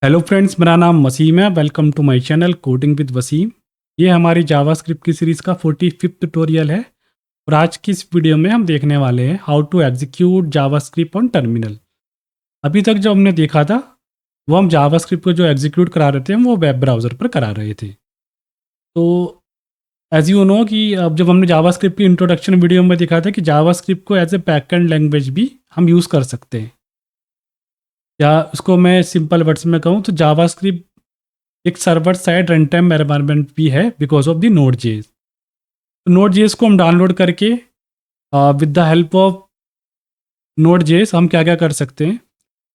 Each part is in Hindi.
हेलो फ्रेंड्स, मेरा नाम वसीम है। Welcome to my channel coding with Wasim. ये हमारी जावास्क्रिप्ट की सीरीज़ का 45th ट्यूटोरियल है और आज की इस वीडियो में हम देखने वाले हैं how to execute JavaScript on terminal. अभी तक जो हमने देखा था वो हम जावास्क्रिप्ट को जो एग्जीक्यूट करा रहे थे हम वो वेब ब्राउज़र पर करा रहे थे। तो एज यू नो कि अब जब हमने जावास्क्रिप्ट की इंट्रोडक्शन वीडियो में देखा था कि जावास्क्रिप्ट को एज ए बैकएंड लैंग्वेज भी हम यूज़ कर सकते हैं, या उसको मैं सिंपल वर्ड्स में कहूँ तो जावास्क्रिप्ट एक server side run time environment भी है because of the node JS. तो नोड जेएस को हम डाउनलोड करके with the help of node JS हम क्या क्या कर सकते हैं।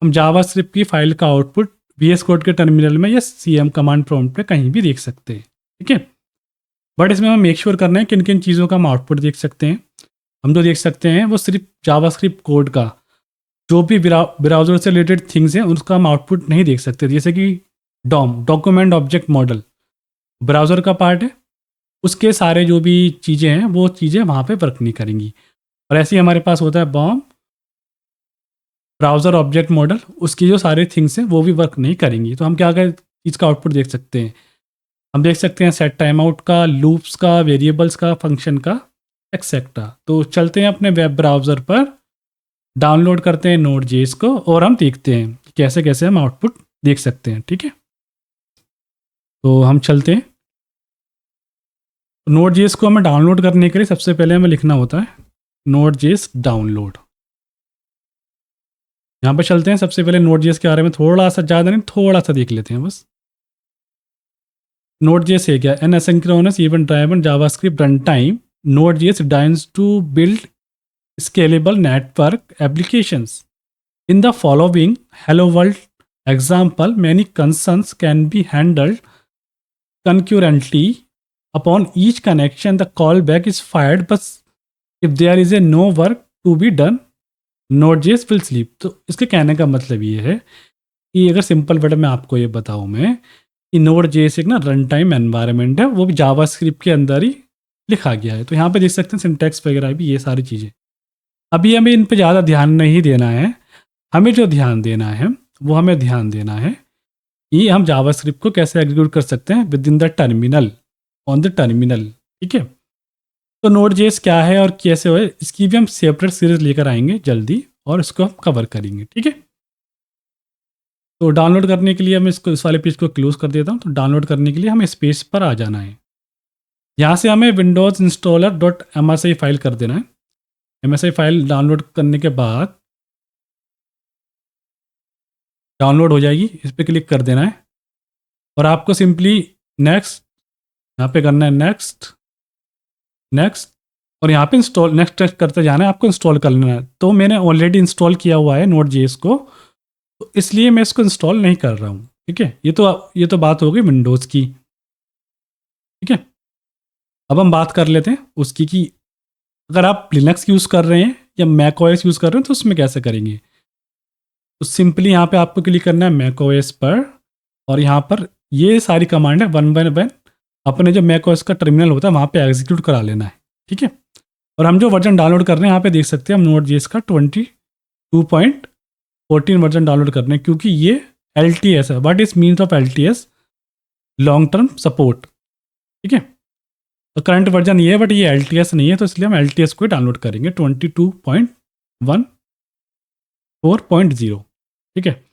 हम जावास्क्रिप्ट की फाइल का आउटपुट वीएस कोड के टर्मिनल में या सीएम कमांड प्रॉम्प्ट पे कहीं भी देख सकते हैं, ठीक है। बट इसमें हम मेक श्योर करना है किन किन चीज़ों का हम आउटपुट देख सकते हैं। हम जो देख सकते हैं वो सिर्फ जावास्क्रिप्ट कोड का, जो भी ब्राउज़र से रिलेटेड थिंग्स हैं उसका हम आउटपुट नहीं देख सकते। जैसे कि डॉक्यूमेंट ऑब्जेक्ट मॉडल ब्राउज़र का पार्ट है, उसके सारे जो भी चीज़ें हैं वो चीज़ें वहाँ पे वर्क नहीं करेंगी। और ऐसे ही हमारे पास होता है बॉम ब्राउज़र ऑब्जेक्ट मॉडल, उसकी जो सारे थिंग्स हैं वो भी वर्क नहीं करेंगी। तो हम क्या क्या चीज़ का आउटपुट देख सकते हैं। हम देख सकते हैं सेट टाइम आउट का, लूप्स का, वेरिएबल्स का, फंक्शन का, एक्सेट्रा। तो चलते हैं अपने वेब ब्राउज़र पर, डाउनलोड करते हैं नोड जेएस को और हम देखते हैं कि कैसे कैसे हम आउटपुट देख सकते हैं, ठीक है। तो हम चलते हैं। नोड जेएस को हमें डाउनलोड करने के लिए सबसे पहले हमें लिखना होता है नोड जेएस डाउनलोड। यहाँ पे चलते हैं। सबसे पहले नोड जेएस के बारे में थोड़ा सा, ज़्यादा नहीं थोड़ा सा देख लेते हैं बस। नोड जेएस है क्या? An asynchronous event driven JavaScript run time Node JS designs to build scalable network applications. In the following Hello World example, many concerns can be handled concurrently. Upon each connection, the callback is fired, but if there is a no work to be done, Node.js will sleep. तो इसके कहने का मतलब ये है कि अगर सिंपल वर्ड में आपको ये बताऊँ मैं कि Node.js एक ना रन टाइम एनवायरनमेंट है, वो भी जावास्क्रिप्ट के अंदर ही लिखा गया है। तो यहाँ पे देख सकते हैं सिंटैक्स वगैरह भी, ये सारी चीज़ें। अभी हमें इन पे ज़्यादा ध्यान नहीं देना है। हमें जो ध्यान देना है वो हमें ध्यान देना है कि हम जावास्क्रिप्ट को कैसे एग्जीक्यूट कर सकते हैं with in the terminal, on the terminal, ठीक है। तो नोड जेएस क्या है और कैसे हो, इसकी भी हम सेपरेट सीरीज लेकर आएंगे जल्दी और इसको हम कवर करेंगे, ठीक है। तो डाउनलोड करने के लिए मैं इसको, इस वाले पेज को क्लोज कर देता हूँ। तो डाउनलोड करने के लिए हमें इस पेज पर आ जाना है। यहाँ से हमें Windows installer dot MSI file कर देना है। MSI फाइल डाउनलोड करने के बाद डाउनलोड हो जाएगी, इस पर क्लिक कर देना है और आपको सिंपली नेक्स्ट यहाँ पे करना है, नेक्स्ट नेक्स्ट, और यहाँ पे इंस्टॉल नेक्स्ट टेस्ट करते जाना है। आपको इंस्टॉल कर लेना है। तो मैंने ऑलरेडी इंस्टॉल किया हुआ है नोड जेएस को, तो इसलिए मैं इसको इंस्टॉल नहीं कर रहा हूँ, ठीक है। ये तो बात हो गई विंडोज़ की, ठीक है। अब हम बात कर लेते हैं उसकी कि अगर आप लिनक्स यूज़ कर रहे हैं या मैक ओएस यूज़ कर रहे हैं तो उसमें कैसे करेंगे। तो सिंपली यहाँ पे आपको क्लिक करना है मैक ओएस पर, और यहाँ पर ये सारी कमांड है वन बाय वन अपने जो मैक ओएस का टर्मिनल होता है वहाँ पे एग्जीक्यूट करा लेना है, ठीक है। और हम जो वर्जन डाउनलोड कर रहे हैं यहाँ पे देख सकते हैं हम नोड जेएस का 22.14 वर्जन डाउनलोड कर रहे हैं, क्योंकि ये LTS है। What is means of LTS? Long term support, ठीक है। तो करंट वर्जन ये है बट ये LTS नहीं है, तो इसलिए हम LTS को डाउनलोड करेंगे 22.14.0, ठीक है।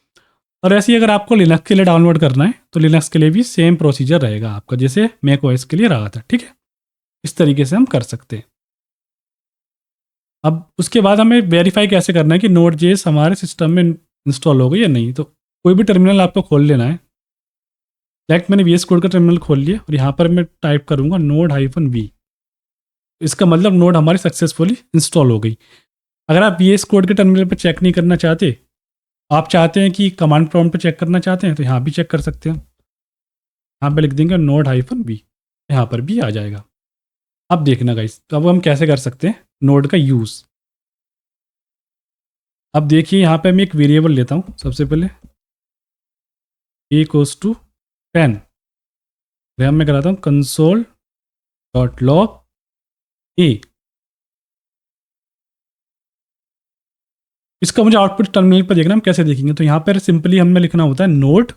और ऐसे ही अगर आपको लिनक्स के लिए डाउनलोड करना है तो लिनक्स के लिए भी सेम प्रोसीजर रहेगा आपका जैसे मैक ओएस के लिए रहा था, ठीक है। इस तरीके से हम कर सकते हैं। अब उसके बाद हमें वेरीफाई कैसे करना है कि नोड जेएस हमारे सिस्टम में इंस्टॉल हो गई या नहीं। तो कोई भी टर्मिनल आपको खोल लेना है। लाइक मैंने VS कोड का टर्मिनल खोल लिया और यहाँ पर मैं टाइप करूँगा node-v। इसका मतलब नोड हमारी सक्सेसफुली इंस्टॉल हो गई। अगर आप VS कोड के टर्मिनल पर चेक नहीं करना चाहते, आप चाहते हैं कि कमांड प्रॉम्प्ट पे चेक करना चाहते हैं, तो यहाँ भी चेक कर सकते हैं। यहाँ पे लिख देंगे node-v, यहाँ पर भी आ जाएगा। अब देखना गाइस, तो अब हम कैसे कर सकते हैं नोड का यूज़। अब देखिए यहाँ पे मैं एक वेरिएबल लेता हूँ। सबसे पहले a=10, फिर मैं कराता हूँ console.log a। इसका मुझे आउटपुट टर्मिनल पर देखना, हम कैसे देखेंगे। तो यहाँ पर सिंपली हमें लिखना होता है नोड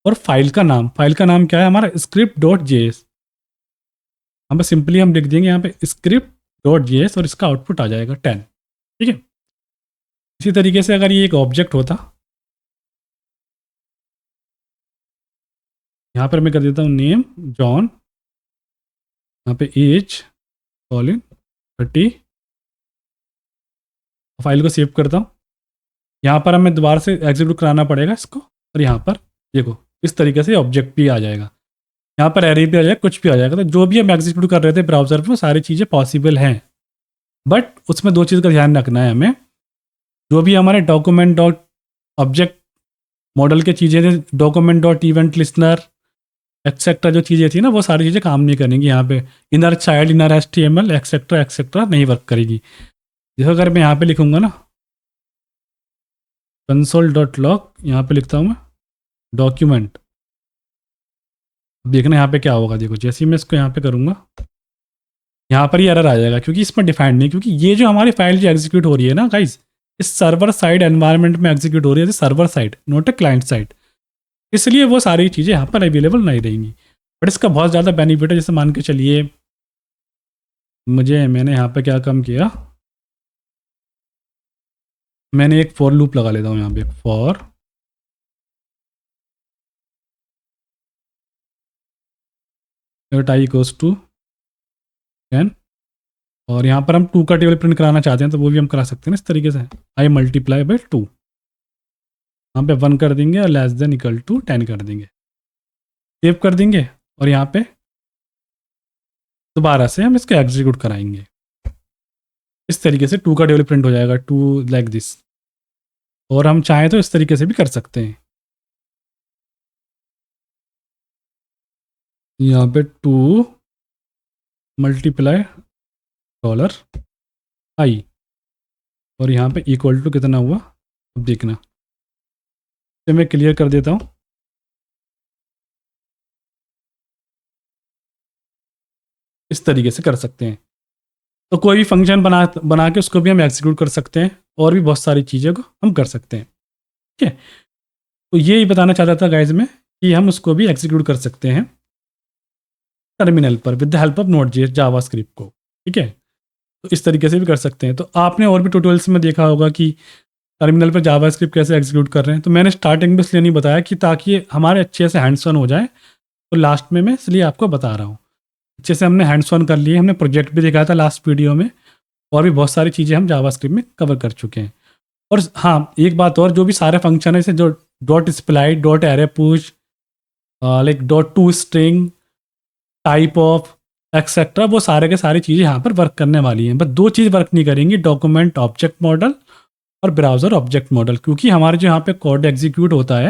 और फाइल का नाम क्या है हमारा, स्क्रिप्ट डॉट जेएस। यहाँ पे सिंपली हम लिख देंगे यहाँ पे स्क्रिप्ट डॉट जेएस और इसका आउटपुट आ जाएगा 10। ठीक है। इसी तरीके से अगर ये एक ऑब्जेक्ट होता, यहाँ पर मैं कर देता हूँ नेम जॉन, यहाँ पे एज कॉलिन 30, फाइल को सेव करता हूँ। यहाँ पर हमें दोबारा से एग्जीक्यूट कराना पड़ेगा इसको, और यहाँ पर देखो इस तरीके से ऑब्जेक्ट भी आ जाएगा, यहाँ पर एरे भी आ जाएगा, कुछ भी आ जाएगा। तो जो भी हम एग्जीक्यूट कर रहे थे ब्राउजर में वो सारी चीज़ें पॉसिबल हैं, बट उसमें दो चीज़ का ध्यान रखना है हमें। जो भी हमारे डॉक्यूमेंट डॉट ऑब्जेक्ट मॉडल के चीज़ें थे, document dot event listener etcetera जो चीज़ें थी ना, वो सारी चीज़ें काम नहीं करेंगी यहाँ पे। Inner child, inner HTML etcetera etcetera नहीं वर्क करेगी। देखो अगर मैं यहाँ पे लिखूँगा ना कंसोल डॉट लॉग, यहाँ पे लिखता हूँ मैं डॉक्यूमेंट, देखना यहाँ पे क्या होगा। देखो जैसे ही मैं इसको यहाँ पे करूँगा, यहाँ पर ही एरर आ जाएगा क्योंकि इसमें डिफाइंड नहीं, क्योंकि ये जो हमारी फाइल जो एग्जीक्यूट हो रही है ना गाइस, इस सर्वर साइड एनवायरनमेंट में एग्जीक्यूट हो रही है, server side not a client side, इसलिए वो सारी चीज़ें यहाँ पर अवेलेबल नहीं रहेंगी। बट इसका बहुत ज़्यादा बेनिफिट है। जैसे मान के चलिए मैंने यहाँ पे क्या काम किया, मैंने एक फॉर लूप लगा लेता हूँ यहाँ पे, फॉर i इक्वल्स टू 10, और यहाँ पर हम 2 का टेबल प्रिंट कराना चाहते हैं तो वो भी हम करा सकते हैं ना इस तरीके से, i मल्टीप्लाई बाई 2, यहाँ पे 1 कर देंगे और लेस देन इक्वल टू 10 कर देंगे, सेव कर देंगे, और यहाँ पे दोबारा से हम इसको एग्जीक्यूट कराएंगे। इस तरीके से 2 का टेबल प्रिंट हो जाएगा, 2 लाइक दिस। और हम चाहें तो इस तरीके से भी कर सकते हैं, यहाँ पे 2 मल्टीप्लाई $i, और यहाँ पे इक्वल टू कितना हुआ अब देखना। तो मैं क्लियर कर देता हूँ, इस तरीके से कर सकते हैं। तो कोई भी फंक्शन बना के उसको भी हम एग्जीक्यूट कर सकते हैं, और भी बहुत सारी चीज़ों को हम कर सकते हैं। ठीक है। तो ये ही बताना चाहता था गाइज में कि हम उसको भी एग्जीक्यूट कर सकते हैं टर्मिनल पर with the help of Node.js JavaScript को। ठीक है। तो इस तरीके से भी कर सकते हैं। तो आपने और भी ट्यूटोरियल्स में देखा होगा कि टर्मिनल पर जावास्क्रिप्ट कैसे एग्जीक्यूट कर रहे हैं। तो मैंने स्टार्टिंग में इसलिए नहीं बताया कि ताकि हमारे अच्छे से हैंड्स ऑन हो जाए, तो लास्ट में मैं इसलिए आपको बता रहा हूँ। अच्छे से हमने हैंड्स ऑन कर लिए, हमने प्रोजेक्ट भी दिखाया था लास्ट वीडियो में, और भी बहुत सारी चीज़ें हम जावास्क्रिप्ट में कवर कर चुके हैं। और हाँ एक बात और, जो भी सारे फंक्शन है जैसे जो dot split, dot array push, like dot to string, type of etcetera, वो सारे के सारी चीज़ें यहाँ पर वर्क करने वाली हैं। बस दो चीज़ वर्क नहीं करेंगी, डॉक्यूमेंट ऑब्जेक्ट मॉडल और ब्राउज़र ऑब्जेक्ट मॉडल, क्योंकि हमारे जो यहाँ पे कोड एग्जीक्यूट होता है,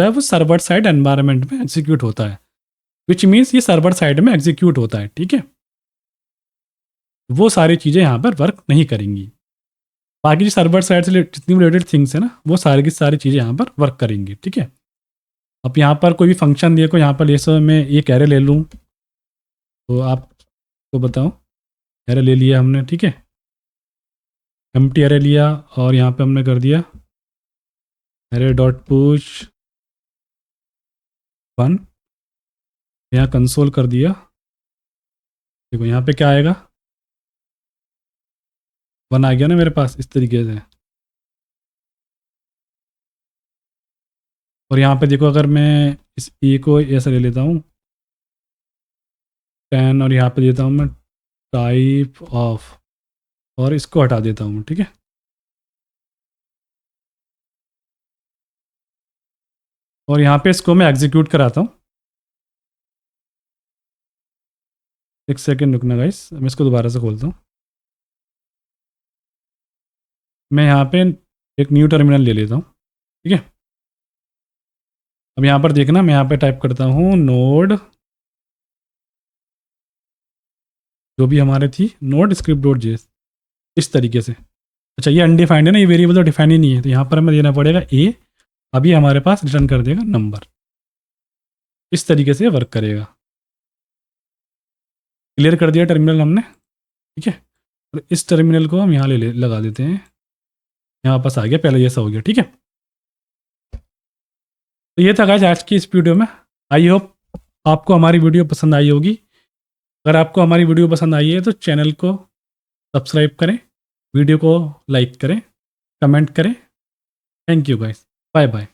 वो सर्वर साइड एनवायरनमेंट में एग्जीक्यूट होता है, विच मीन्स ये सर्वर साइड में एग्जीक्यूट होता है। ठीक है। वो सारी चीज़ें यहाँ पर वर्क नहीं करेंगी। बाकी जो सर्वर साइड से जितनी रिलेटेड थिंग्स है ना, वो सारी की सारी चीज़ें यहाँ पर वर्क करेंगी। ठीक है। अब यहाँ पर कोई भी फंक्शन देखो, यहाँ पर जैसे मैं एक एरे ले लूँ, तो आपको बताऊँ, एरे ले लिया हमने। ठीक है। एम्प्टी एरे लिया, और यहाँ पे हमने कर दिया एरे डॉट पुश 1, यहाँ कंसोल कर दिया। देखो यहाँ पे क्या आएगा, 1 आ गया ना मेरे पास इस तरीके से। और यहाँ पे देखो अगर मैं इस ए को ऐसा ले लेता हूँ 10, और यहाँ पे देता हूँ मैं टाइप ऑफ, और इसको हटा देता हूँ। ठीक है। और यहाँ पे इसको मैं एग्जीक्यूट कराता हूँ। एक सेकेंड रुकना गाइस, मैं इसको दोबारा से खोलता हूँ। मैं यहाँ पे एक न्यू टर्मिनल ले लेता हूँ। ठीक है। अब यहाँ पर देखना, मैं यहाँ पे टाइप करता हूँ नोड, जो भी हमारे थी नोड स्क्रिप्ट डॉट जेएस, इस तरीके से। अच्छा ये अनडिफाइंड है ना, ये वेरिएबल तो डिफाइन ही नहीं है, तो यहाँ पर हमें देना पड़ेगा ए, अभी हमारे पास रिटर्न कर देगा नंबर। इस तरीके से वर्क करेगा। क्लियर कर दिया टर्मिनल हमने। ठीक है। और इस टर्मिनल को हम यहाँ लगा देते हैं, यहाँ पास आ गया, पहले जैसा हो गया। ठीक है। तो ये था गाइस आज की इस वीडियो में। आई होप आपको हमारी वीडियो पसंद आई होगी। अगर आपको हमारी वीडियो पसंद आई है तो चैनल को सब्सक्राइब करें, वीडियो को लाइक करें, कमेंट करें। Thank you guys, bye bye.